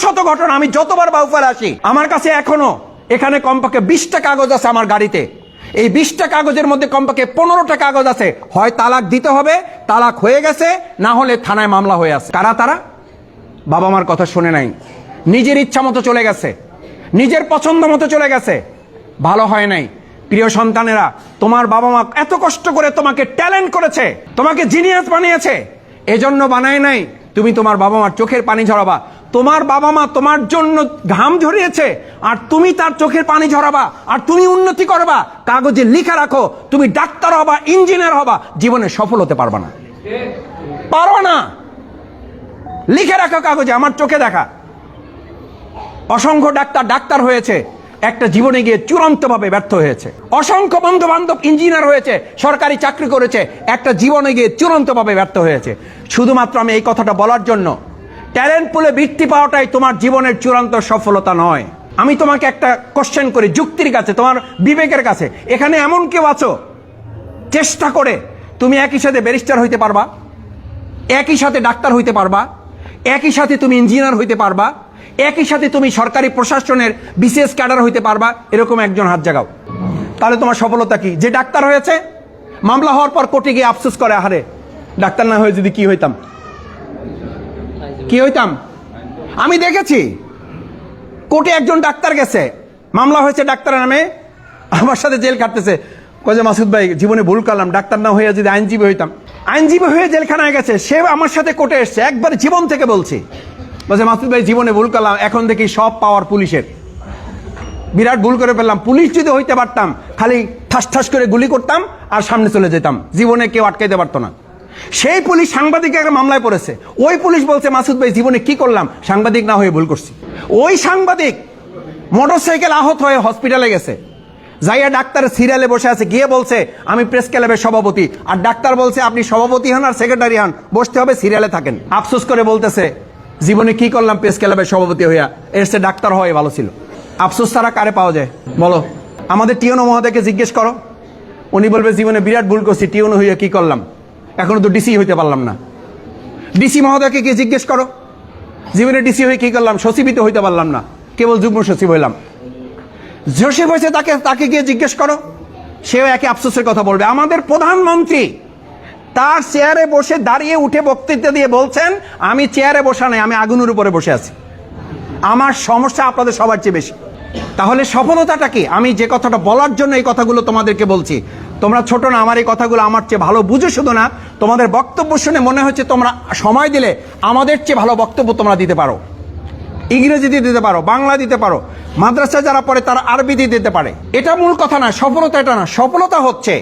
শত ঘটনা। আমি যতবার বাউফলে আসি আমার কাছে এখনো এখানে কমপক্ষে 20টা কাগজ আছে আমার গাড়িতে। এই 20টা কাগজের মধ্যে কমপক্ষে 15টা কাগজ আছে হয় তালাক দিতে হবে, তালাক হয়ে গেছে, না হলে থানায় মামলা হয়ে আছে। কারা তারা? বাবা মার কথা শুনে নাই, নিজের ইচ্ছা মতো চলে গেছে, নিজের পছন্দ মতো চলে গেছে। ভালো হয় নাই। প্রিয় সন্তানেরা, তোমার বাবা মা এত কষ্ট করে তোমাকে ট্যালেন্ট করেছে, তোমাকে জিনিয়াস বানিয়েছে, এজন্য বানায় নাই তুমি তোমার বাবা মার চোখের পানি ঝরাবা। তোমার বাবা মা তোমার জন্য ঘাম ঝরিয়েছে, আর তুমি তার চোখের পানি ঝরাবা, আর তুমি উন্নতি করবা। কাগজে লিখে রাখো তুমি ডাক্তার হবা, ইঞ্জিনিয়ার হবা, জীবনে সফল হতে পারবা না, পারো না। লিখে রাখো কাগজে, আমার চোখে দেখা অসংখ্য ডাক্তার হয়েছে, একটা জীবনে গিয়ে চূড়ান্তভাবে ব্যর্থ হয়েছে। অসংখ্য বন্ধু বান্ধব ইঞ্জিনিয়ার হয়েছে, সরকারি চাকরি করেছে, একটা জীবনে গিয়ে চূড়ান্তভাবে ব্যর্থ হয়েছে। শুধুমাত্র আমি এই কথাটা বলার জন্য, ট্যালেন্ট পুলে বৃত্তি পাওয়াটাই তোমার জীবনের চূড়ান্ত সফলতা নয়। আমি তোমাকে একটা কোশ্চেন করি, যুক্তির কাছে, তোমার বিবেকের কাছে, এখানে এমন কেউ আছো চেষ্টা করে তুমি একই সাথে ব্যারিস্টার হইতে পারবা, একই সাথে ডাক্তার হইতে পারবা, একই সাথে তুমি ইঞ্জিনিয়ার হইতে পারবা, একই সাথে তুমি সরকারি প্রশাসনের বিশেষ ক্যাডার হইতে পারবা? এরকম একজন হাত জাগাও। তাহলে তোমার সফলতা কি? যে ডাক্তার হয়েছে, মামলা হওয়ার পর কোর্টে গিয়ে আফসোস করে, আহারে ডাক্তার না হয়ে যদি কি হইতাম। আমি দেখেছি কোর্টে একজন ডাক্তার গেছে, মামলা হয়েছে ডাক্তারের নামে, আমার সাথে জেল কাটতেছে, কয়ে মাসুদ ভাই জীবনে ভুল করলাম, ডাক্তার না হয়ে যদি আইনজীবী হইতাম। আইনজীবী হয়ে জেলখানায় গেছে, সে আমার সাথে কোর্টে এসছে, একবার জীবন থেকে বলছি, বলছে মাসুদ ভাই জীবনে ভুল করলাম, এখন দেখি সব পাওয়ার পুলিশের, বিরাট ভুল করে ফেললাম। পুলিশ যদি হইতে পারতাম খালি ঠাস ঠাস করে গুলি করতাম আর সামনে চলে যেতাম, জীবনে কেউ আটকাইতে পারতো না। সেই পুলিশ সাংবাদিকের মামলায় পড়েছে, ওই পুলিশ বলছে মাসুদ ভাই জীবনে কি করলাম, সাংবাদিক না হয়ে ভুল করছি। ওই সাংবাদিক মোটরসাইকেল আহত হয়ে হসপিটালে গেছে, যাইয়া ডাক্তারের সিরিয়ালে বসে আছে, গিয়ে বলছে আমি প্রেস ক্লাবের সভাপতি, আর ডাক্তার বলছে আপনি সভাপতি হন আর সেক্রেটারি হন, বসতে হবে সিরিয়ালে থাকেন। আফসোস করে বলতেছে জীবনে কি করলাম প্রেস ক্লাবের সভাপতি হইয়া, এর সে ডাক্তার হওয়াই ভালো ছিল। আফসোস তারা কারে পাওয়া যায় বলো? আমাদের টিওনো মহোদয়কে জিজ্ঞেস করো, উনি বলবে জীবনে বিরাট ভুল করছি, টিওনো হইয়া কি করলাম, এখনো তো ডিসি হইতে পারলাম না। ডিসি মহোদয়কে গিয়ে জিজ্ঞেস করো, জীবনে ডিসি হয়ে কি করলাম, সচিবই তো হইতে পারলাম না, কেবল যুগ্ম সচিব হইলাম। জোসেফ হয়েছে, তাকে গিয়ে জিজ্ঞেস করো, সেও একই আফসোসের কথা বলবে। আমাদের প্রধানমন্ত্রী তার চেয়ারে বসে দাঁড়িয়ে উঠে বক্তৃতা দিয়ে বলছেন আমি চেয়ারে বসা নাই, আমি আগুনের উপরে বসে আছি, আমার সমস্যা আপনাদের সবার চেয়ে বেশি। তাহলে সফলতাটা কি? আমি যে কথাটা বলার জন্য এই কথাগুলো তোমাদেরকে বলছি, তোমরা ছোট না, আমার এই কথাগুলো আমার চেয়ে ভালো বুঝো। শুধু না, তোমাদের বক্তব্য শুনে মনে হচ্ছে তোমরা সময় দিলে আমাদের চেয়ে ভালো বক্তব্য তোমরা দিতে পারো, ইংরেজি দিতে পারো, বাংলা দিতে পারো, মাদ্রাসা যারা পড়ে তারা আরবি দিতে পারে। এটা মূল কথা না, সফলতা এটা না। সফলতা হচ্ছে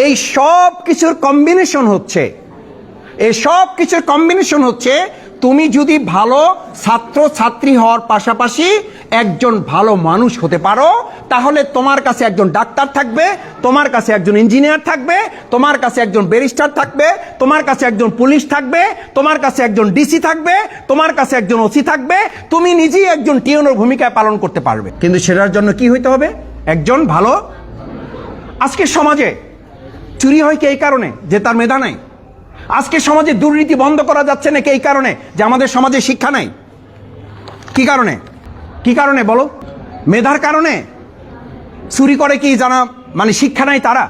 এই সব কিছুর কম্বিনেশন, হচ্ছে তুমি যদি ভালো ছাত্র ছাত্রী হওয়ার পাশাপাশি একজন ভালো মানুষ হতে পারো, তাহলে তোমার কাছে একজন ডাক্তার থাকবে, তোমার কাছে একজন ইঞ্জিনিয়ার থাকবে, তোমার কাছে একজন ব্যারিস্টার থাকবে, তোমার কাছে একজন পুলিশ থাকবে, তোমার কাছে একজন ডিসি থাকবে, তোমার কাছে একজন ওসি থাকবে, তুমি নিজেই একজন টিওনোর ভূমিকা পালন করতে পারবে। কিন্তু সেটার জন্য কি হইতে হবে? একজন ভালো। আজকে সমাজে চুরি হয় কি এই কারণে যে তার মেধা নাই? আজকে সমাজে দুর্নীতি বন্ধ করা যাচ্ছে না কি এই কারণে যে আমাদের সমাজে শিক্ষা নাই? কি কারণে বলো? মেধার কারণে? চুরি করে কি জানা মানে শিক্ষা নাই তারা?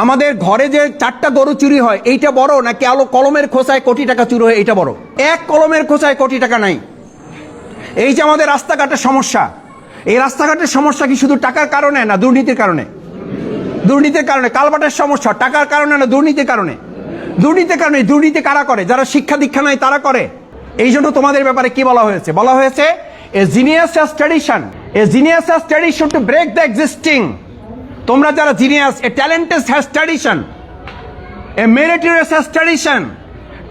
আমাদের ঘরে যে 4টা গরু চুরি হয় এইটা বড়, নাকি আলো কলমের খোঁচায় কোটি টাকা চুরি হয় এইটা বড়? এক কলমের খোঁচায় কোটি টাকা নাই। এই যে আমাদের রাস্তাঘাটের সমস্যা, এই রাস্তাঘাটের সমস্যা কি শুধু টাকার কারণে না দুর্নীতির কারণে? দুর্নীতির কারণে। কালভার্টের সমস্যা টাকার কারণে না দুর্নীতির কারণে? দুর্নীতির কারণে। দুর্নীতি কারা করে? যারা শিক্ষা দীক্ষা নাই তারা করে। এই জন্য তোমাদের ব্যাপারে কি বলা হয়েছে? বলা হয়েছে a genius has tradition to break the existing. তোমরা যারা genius, a talented has tradition, a meritorious has tradition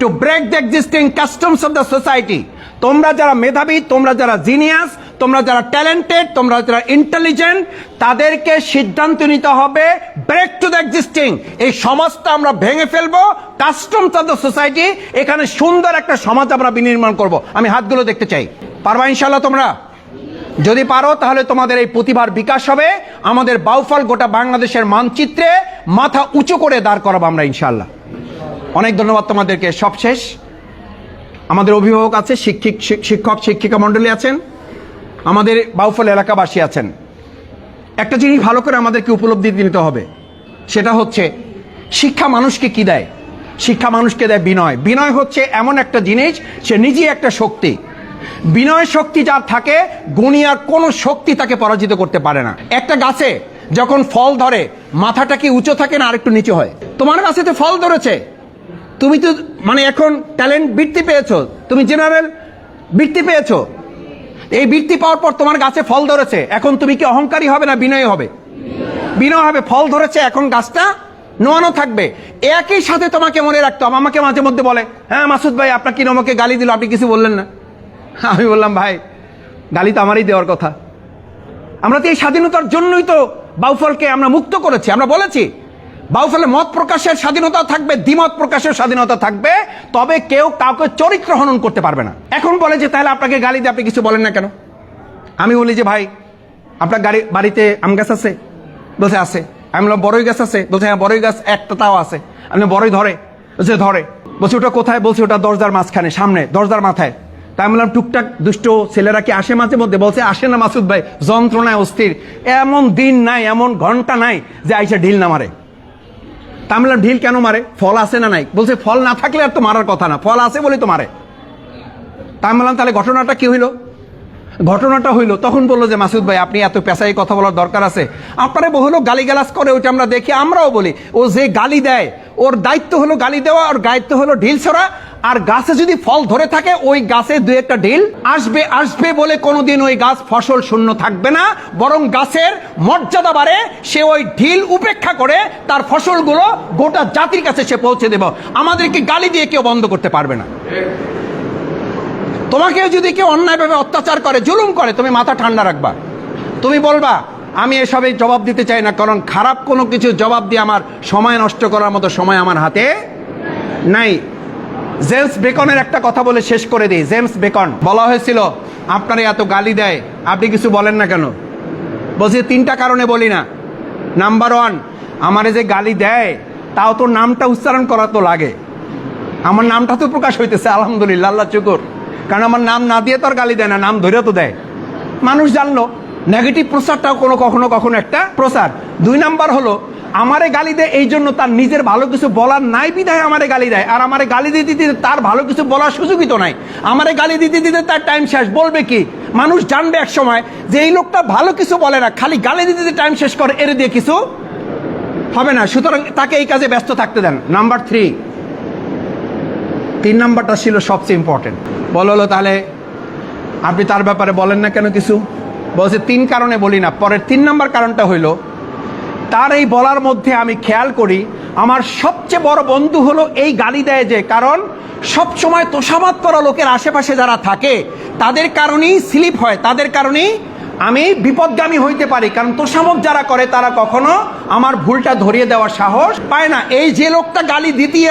to break the existing customs of the society. তোমরা যারা মেধাবী, তোমরা যারা জিনিয়াস, তোমরা যারা ট্যালেন্টেড, তোমরা যারা ইন্টেলিজেন্ট, তাদেরকে সিদ্ধান্ত নিতে হবে ব্রেক টু দ্য এক্সিস্টিং। এই সমাজটা আমরা ভেঙে ফেলবো, কাস্টমস অফ দ্য সোসাইটি, এখানে সুন্দর একটা সমাজ আমরা বিনির্মাণ করব। আমি হাতগুলো দেখতে চাই, পারবা ইনশাল্লাহ তোমরা? যদি পারো তাহলে তোমাদের এই প্রতিভার বিকাশ হবে, আমাদের বাউফল গোটা বাংলাদেশের মানচিত্রে মাথা উঁচু করে দাঁড় করাবো আমরা ইনশাল্লাহ। অনেক ধন্যবাদ তোমাদেরকে। সবশেষ আমাদের অভিভাবক আছে, শিক্ষক শিক্ষিকা মণ্ডলী আছেন, আমাদের বাউফল এলাকাবাসী আছেন। একটা জিনিস ভালো করে আমাদেরকে উপলব্ধি নিতে হবে, সেটা হচ্ছে শিক্ষা মানুষকে কি দেয়? শিক্ষা মানুষকে দেয় বিনয়। বিনয় হচ্ছে এমন একটা জিনিস, সে নিজেই একটা শক্তি। বিনয় শক্তি যার থাকে, দুনিয়ার কোনো শক্তি তাকে পরাজিত করতে পারে না। একটা গাছে যখন ফল ধরে মাথাটা কি উঁচু থাকে না আরেকটু নিচু হয়? তোমার গাছে তো ফল ধরেছে, তুমি তো মানে এখন ট্যালেন্ট বৃত্তি পেয়েছো, তুমি জেনারেল বৃত্তি পেয়েছো। এই বৃত্তি পাওয়ার পর তোমার গাছে ফল ধরেছে, এখন তুমি কি অহংকারী হবে না বিনয়ী হবে? বিনয় হবে। ফল ধরেছে, এখন গাছটা নোয়ানো থাকবে। একই সাথে তোমাকে মনে রাখতে হবে। আমাকে মাঝে মধ্যে বলে, হ্যাঁ মাসুদ ভাই আপনার কি আমাকে গালি দিল, আপনি কিছু বললেন না। আমি বললাম, ভাই গালি তো আমারই দেওয়ার কথা। আমরা তো এই স্বাধীনতার জন্যই তো বাউফলকে আমরা মুক্ত করেছি। আমরা বলেছি বাউফলে মত প্রকাশের স্বাধীনতা থাকবে, দ্বিমত প্রকাশের স্বাধীনতা থাকবে, তবে কেউ কাউকে চরিত্র হনন করতে পারবে না। এখন বলে যে তাহলে আপনাকে গালি দিয়ে আপনি কিছু বলেন না কেন? আমি বলি যে ভাই আপনার বাড়িতে আম গাছ আছে? বলছে আছে। আমি বললাম বড়ই গাছ আছে? বলছে হ্যাঁ বড়ই গাছ একটা তাও আছে। আমি বড়ই ধরে? বলছে ধরে। বলছে ওটা কোথায়? বলছে ওটা দরজার মাঝখানে, সামনে দরজার মাথায়। তাই আমি বললাম টুকটাক দুষ্ট ছেলেরা কি আসে মাঝে মধ্যে? বলছে আসে না মাসুদ ভাই, যন্ত্রণায় অস্থির, এমন দিন নাই, এমন ঘন্টা নাই যে আইসা ঢিল না মারে। তা আমি বললাম ঢিল কেন মারে? ফল আছে না নাই? বলছে ফল না থাকলে আর তো মারার কথা না, ফল আছে বলে তো মারে। তা আমি বললাম তাহলে ঘটনাটা কি হইলো? ঘটনাটা হইলো, তখন বললো যে মাসুদ ভাই আপনি এত পেশাই কথা বলার দরকার আছে? আপনারা বহু লোক গালিগালাজ করে, ওইটা আমরা দেখি, আমরাও বলি। ও যে গালি দেয় ওর দায়িত্ব হলো গালি দেওয়া, ওর দায়িত্ব হলো ঢিল ছড়া। আর গাছে যদি ফল ধরে থাকে ওই গাছে দুই একটা ঢিল আসবে, আসবে বলে কোনোদিন ওই গাছ ফসল শূন্য থাকবে না, বরং গাছের মর্যাদা বাড়ে। সে ওই ঢিল উপেক্ষা করে তার ফসলগুলো গোটা জাতির কাছে সে পৌঁছে দেব। আমাদেরকে গালি দিয়ে কেউ বন্ধ করতে পারবে না। তোমাকেও যদি কেউ অন্যায়ভাবে অত্যাচার করে, জুলুম করে, তুমি মাথা ঠান্ডা রাখবা। তুমি বলবা আমি এসবে জবাব দিতে চাই না, কারণ খারাপ কোনো কিছু জবাব দিয়ে আমার সময় নষ্ট করার মতো সময় আমার হাতে নাই। জেমস বেকনের একটা কথা বলে শেষ করে দিই। জেমস বেকন, বলা হয়েছিল আপনারা এত গালি দেয় আপনি কিছু বলেন না কেন? বলছি তিনটা কারণে বলি না। নাম্বার ওয়ান, আমারে যে গালি দেয় তাও তো নামটা উচ্চারণ করা তো লাগে, আমার নামটা তো প্রকাশ হইতেছে, আলহামদুলিল্লাহ, আল্লাহ শুকর। কারণ আমার নাম না দিয়ে তো আর গালি দেয় না, নাম ধরে তো দেয়। মানুষ জানলো নেগেটিভ প্রচারটাও কখনো কখনো একটা প্রচার। দুই নাম্বার হলো আমারে গালি দেয় এই জন্য তার নিজের ভালো কিছু বলার নাই বিধায় আমারে গালি দেয়। আর আমারে গালি দিতে দিতে তার ভালো কিছু বলার সুযোগই তো নাই। আমারে গালি দিতে দিতে তার টাইম শেষ, বলবে কি? মানুষ জানবে এক সময় যে এই লোকটা ভালো কিছু বলে না, খালি গালি দিতে দিতে টাইম শেষ করে, এর দিয়ে কিছু হবে না। সুতরাং তাকে এই কাজে ব্যস্ত থাকতে দেন। নাম্বার থ্রি, তিন নাম্বারটা ছিল সবচেয়ে ইম্পর্টেন্ট। বলো তাহলে আপনি তার ব্যাপারে বলেন না কেন কিছু? বলছে তিন কারণে বলি না। পরের তিন নাম্বার কারণটা হইল তার এই বলার মধ্যে আমি খেয়াল করি আমার সবচেয়ে বড় বন্ধু হলো এই গালি দেয় যে, কারণ সবসময় তোষামত করা লোকের আশেপাশে যারা থাকে তাদের কারণেই স্লিপ হয়, তাদের কারণেই আমি বিপদগামী হইতে পারি। কারণ তোষামত যারা করে তারা কখনো আমার ভুলটা ধরিয়ে দেওয়ার সাহস পায় না। এই যে লোকটা গালি দিতেই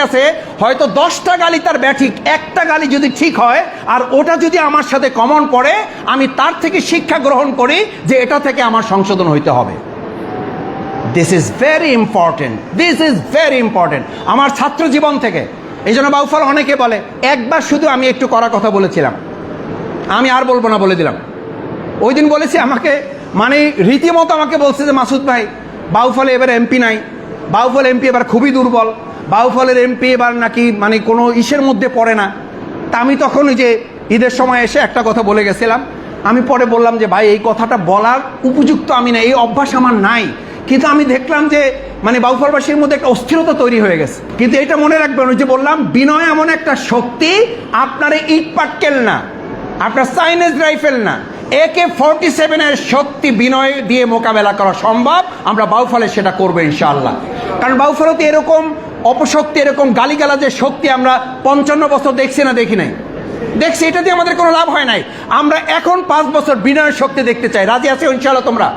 আছে, হয়তো 10টা গালি তার ব্যাঠিক, একটা গালি যদি ঠিক হয় আর ওটা যদি আমার সাথে কমন পড়ে, আমি তার থেকে শিক্ষা গ্রহণ করি যে এটা থেকে আমার সংশোধন হইতে হবে। This is very important, this is very important আমার ছাত্র জীবন থেকে। এই জন্য বাউফল অনেকে বলে, একবার শুধু আমি একটু কড়া কথা বলেছিলাম, আমি আর বলবো না, বলে দিলাম। ওই দিন বলেছি, আমাকে মানে রীতিমতো আমাকে বলছে যে মাসুদ ভাই বাউফলে এবার এমপি নাই, বাউফল এমপি এবার খুবই দুর্বল, বাউফলের এমপি এবার নাকি মানে কোনো ইসের মধ্যে পড়ে না। তা আমি তখন ওই যে ঈদের সময় এসে একটা কথা বলে গেছিলাম। আমি পরে বললাম যে ভাই এই কথাটা বলার উপযুক্ত আমি না, এই অভ্যাস আমার নাই। কিন্তু আমি দেখলাম যে মানে বাউফলবাসীর মধ্যে একটা অস্থিরতা তৈরি হয়ে গেছে। কিন্তু এটা মনে রাখবেন, ওই যে বললাম বিনয় এমন একটা শক্তি, আপনার ইট পাটকেল না, আপনার চাইনিজ রাইফেল না, AK-47 এর শক্তি বিনয় দিয়ে মোকাবেলা করা সম্ভব। আমরা বাউফলে সেটা করবো ইনশাআল্লাহ। কারণ বাউফলতে এরকম অপশক্তি, এরকম গালিগালাজের শক্তি আমরা 55 বছর দেখছি না দেখি নাই? দেখছি, এটা দিয়ে আমাদের কোনো লাভ হয় নাই। আমরা এখন 5 বছর বিনয়ের শক্তি দেখতে চাই। রাজি আছে ইনশাআল্লাহ? তোমরা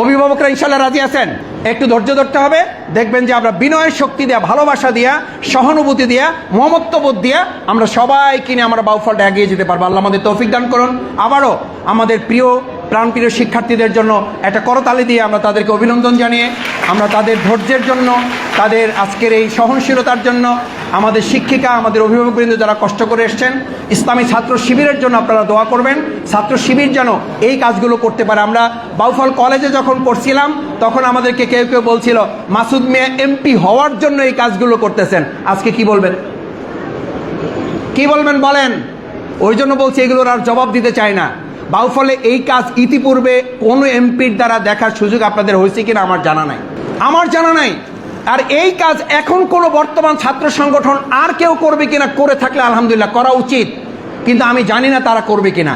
অভিভাবকরা ইনশাআল্লাহ রাজি আছেন? একটু ধৈর্য ধরতে হবে, দেখবেন যে আমরা বিনয়ের শক্তি দিয়া, ভালোবাসা দিয়া, সহানুভূতি দিয়া, মমত্ববোধ দিয়া আমরা সবাইকে নিয়ে আমরা বাউফলটা এগিয়ে যেতে পারবো। আল্লাহ আমাদের তৌফিক দান করুন। আবারও আমাদের প্রিয় প্রাণপ্রিয় শিক্ষার্থীদের জন্য একটা করতালি দিয়ে আমরা তাদেরকে অভিনন্দন জানিয়ে, আমরা তাদের ধৈর্যের জন্য, তাদের আজকের এই সহনশীলতার জন্য, আমাদের শিক্ষিকা, আমাদের অভিভাবকবৃন্দ যারা কষ্ট করে এসছেন, ইসলামী ছাত্র শিবিরের জন্য আপনারা দোয়া করবেন। ছাত্র শিবির যেন এই কাজগুলো করতে পারে। আমরা বাউফল কলেজে যখন পড়ছিলাম তখন আমাদেরকে কেউ কেউ বলছিল মাসুদ মিয়া এমপি হওয়ার জন্য এই কাজগুলো করতেছেন। আজকে কি বলবেন? কি বলবেন বলেন? ওই জন্য বলছি, এগুলোর আর জবাব দিতে চাই না। বাউফলে এই কাজ ইতিপূর্বে কোনো এমপির দ্বারা দেখার সুযোগ আপনাদের হয়েছে কিনা আমার জানা নাই, আমার জানা নাই। আর এই কাজ এখন কোনো বর্তমান ছাত্র সংগঠন আর কেউ করবে কিনা, করে থাকলে আলহামদুলিল্লাহ, করা উচিত, কিন্তু আমি জানি না তারা করবে কিনা।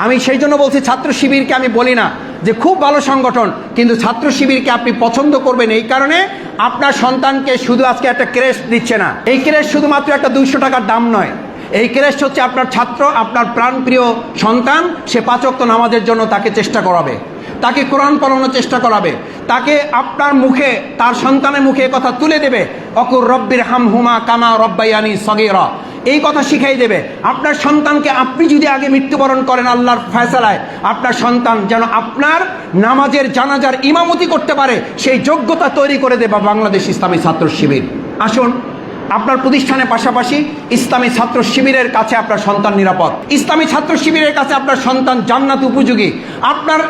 আমি সেই জন্য বলছি, ছাত্র শিবিরকে আমি বলি না যে খুব ভালো সংগঠন, কিন্তু ছাত্র শিবিরকে আপনি পছন্দ করবেন এই কারণে আপনার সন্তানকে শুধু আজকে একটা ক্রেস্ট দিচ্ছে না। এই ক্রেস্ট শুধুমাত্র একটা 200 টাকার দাম নয়। এই ক্রেস্ট হচ্ছে আপনার ছাত্র, আপনার প্রাণপ্রিয় সন্তান, সে 5 ওয়াক্ত নামাজের জন্য তাকে চেষ্টা করাবে, তাকে কোরআন পড়ানোর চেষ্টা করাবে, তাকে আপনার মুখে, তার সন্তানের মুখে কথা তুলে দেবে, অকুর রব্বির হামহুমা কামা রব্বায়ানি সগীরা, এই কথা শিখাই দেবে। আপনার সন্তানকে আপনি যদি আগে মৃত্যুবরণ করেন আল্লাহর ফয়সালায়, আপনার সন্তান যেন আপনার নামাজের জানাজার ইমামতি করতে পারে, সেই যোগ্যতা তৈরি করে দেবে বাংলাদেশ ইসলামী ছাত্র শিবির। আসুন, আপনার প্রতিষ্ঠানের পাশাপাশি ইসলামী ছাত্র শিবিরের কাছে আপনার সন্তান নিরাপদ, ইসলামী ছাত্র শিবিরের কাছে আপনার সন্তান জান্নাত উপযোগী। আপনার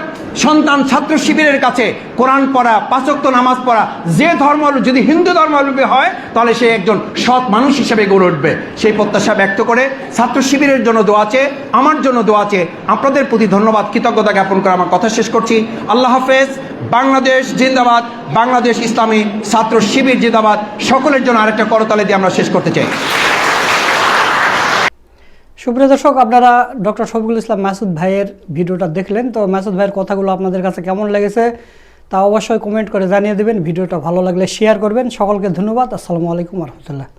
সন্তান ছাত্র শিবিরের কাছে কোরআন পড়া, 5 ওয়াক্ত নামাজ পড়া, যে ধর্ম, যদি হিন্দু ধর্মাবলম্বী হয় তাহলে সে একজন সৎ মানুষ হিসেবে গড়ে উঠবে। সেই প্রত্যাশা ব্যক্ত করে ছাত্র শিবিরের জন্য দোয়া আছে, আমার জন্য দোয়া আছে। আপনাদের প্রতি ধন্যবাদ, কৃতজ্ঞতা জ্ঞাপন করে আমার কথা শেষ করছি। আল্লাহ হাফেজ। বাংলাদেশ জিন্দাবাদ, বাংলাদেশ ইসলামী ছাত্র শিবির জিন্দাবাদ। সকলের জন্য আরেকটা করতালি দিয়ে আমরা শেষ করতে চাই। সুপ্রিয় দর্শক, আপনারা ডক্টর শফিকুল ইসলাম মাসুদ ভাইয়ের ভিডিওটা দেখলেন। তো মাসুদ ভাইয়ের কথাগুলো আপনাদের কাছে কেমন লেগেছে তা অবশ্যই কমেন্ট করে জানিয়ে দেবেন। ভিডিওটা ভালো লাগলে শেয়ার করবেন। সকলকে ধন্যবাদ। আসসালামু আলাইকুম রহমতুল্লাহ।